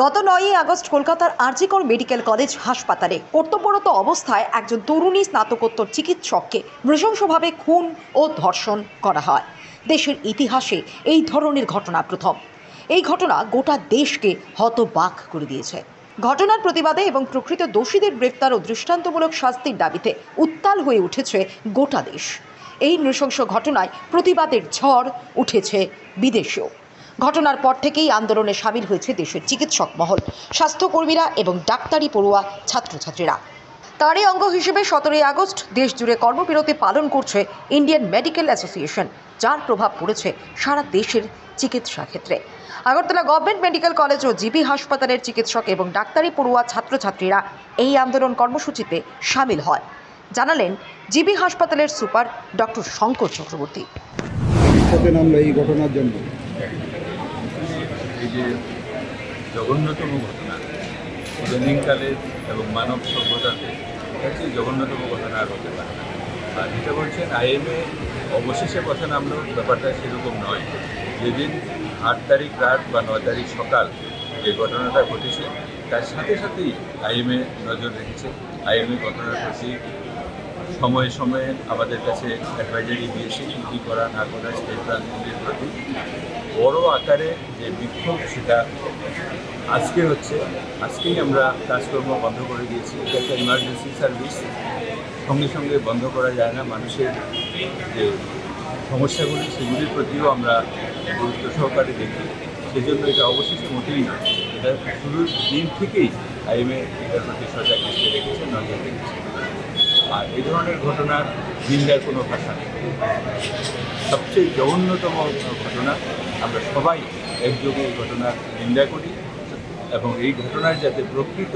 গত 9ই আগস্ট কলকাতার RG Kar medical college হাসপাতালে কর্তব্যরত অবস্থায় একজন তরুণী স্নাতকোত্তর চিকিৎসককে নৃশংসভাবে খুন ও ধর্ষণ করা হয়। দেশের ইতিহাসে এই ধরনের ঘটনা প্রথম। এই ঘটনা গোটা দেশকে হতবাক করে দিয়েছে। ঘটনার প্রতিবাদে এবং প্রকৃত দোষীদের গ্রেফতার ও দৃষ্টান্তমূলক শাস্তির দাবিতে উত্তাল হয়ে উঠেছে গোটা দেশ। এই নৃশংস ঘটনায় প্রতিবাদের ঝড় উঠেছে বিদেশেও। ঘটনার পর থেকেই আন্দোলনে সামিল হয়েছে দেশের চিকিৎসক মহল, স্বাস্থ্যকর্মীরা এবং ডাক্তারি পড়ুয়া ছাত্রছাত্রীরা। তারই অঙ্গ হিসেবে 17ই আগস্ট দেশ জুড়ে কর্মবিরতি পালন করছে ইন্ডিয়ান মেডিকেল অ্যাসোসিয়েশন, যার প্রভাব পড়েছে সারা দেশের চিকিৎসা ক্ষেত্রে। আগরতলা গভর্নমেন্ট মেডিকেল কলেজ ও জিবি হাসপাতালের চিকিৎসক এবং ডাক্তারি পড়ুয়া ছাত্রছাত্রীরা এই আন্দোলন কর্মসূচিতে সামিল হয়, জানালেন জিবি হাসপাতালের সুপার ডক্টর শঙ্কর চক্রবর্তী। এই ঘটনার জন্য এই যে জঘন্যতম ঘটনা ইদানিংকালে এবং মানব সভ্যতাতে হচ্ছে জঘন্যতম ঘটনা আর হতে পারে না। আর যেটা বলছেন আইএমএ অবশেষে কথা নামলো, ব্যাপারটা সেরকম নয়। যেদিন 8 তারিখ রাত বা 9 তারিখ সকাল যে ঘটনাটা ঘটেছে তার সাথে সাথেই আইএমএ নজর রেখেছে। আইএমএ ঘটনার প্রতি সময়ে সময়ে আমাদের কাছে অ্যাডভাইজারি দিয়েছে কী করা না করা স্টেট রাজনীতির প্রতি। বড় আকারে যে বিক্ষোভ সেটা আজকে হচ্ছে, আজকেই আমরা কাজকর্ম বন্ধ করে দিয়েছি। এটা একটা ইমার্জেন্সি সার্ভিস, সঙ্গে সঙ্গে বন্ধ করা যায় না। মানুষের যে সমস্যাগুলি সেগুলির প্রতিও আমরা গুরুত্ব সহকারে দেখি। সেজন্য এটা অবশেষে মোটেই নয়, এটা শুরুর দিন থেকেই আইএমএ এটার প্রতি সজাগ দৃষ্টি রেখেছে, নজর রেখেছে। আর এই ধরনের ঘটনার নিন্দার কোনো ভাষা নেই। সবচেয়ে জঘন্যতম ঘটনা, আমরা সবাই একযোগে এই ঘটনার নিন্দা করি এবং এই ঘটনার যাতে প্রকৃত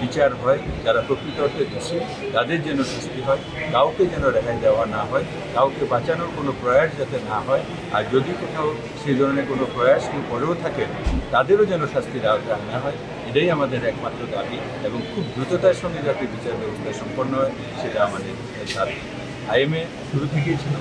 বিচার হয়, যারা প্রকৃত অর্থে দোষী তাদের যেন শাস্তি হয়, কাউকে যেন রেহাই দেওয়া না হয়, কাউকে বাঁচানোর কোনো প্রয়াস যাতে না হয়। আর যদি কোথাও সেই ধরনের কোনো প্রয়াস করেও থাকে তাদেরও যেন শাস্তির আওতায় আনা হয়। এটাই আমাদের একমাত্র দাবি এবং খুব দ্রুততার সঙ্গে যাতে বিচার ব্যবস্থা সম্পন্ন হয় সেটা আমাদের দাবি। আইএমএ শুরু থেকেই ছিল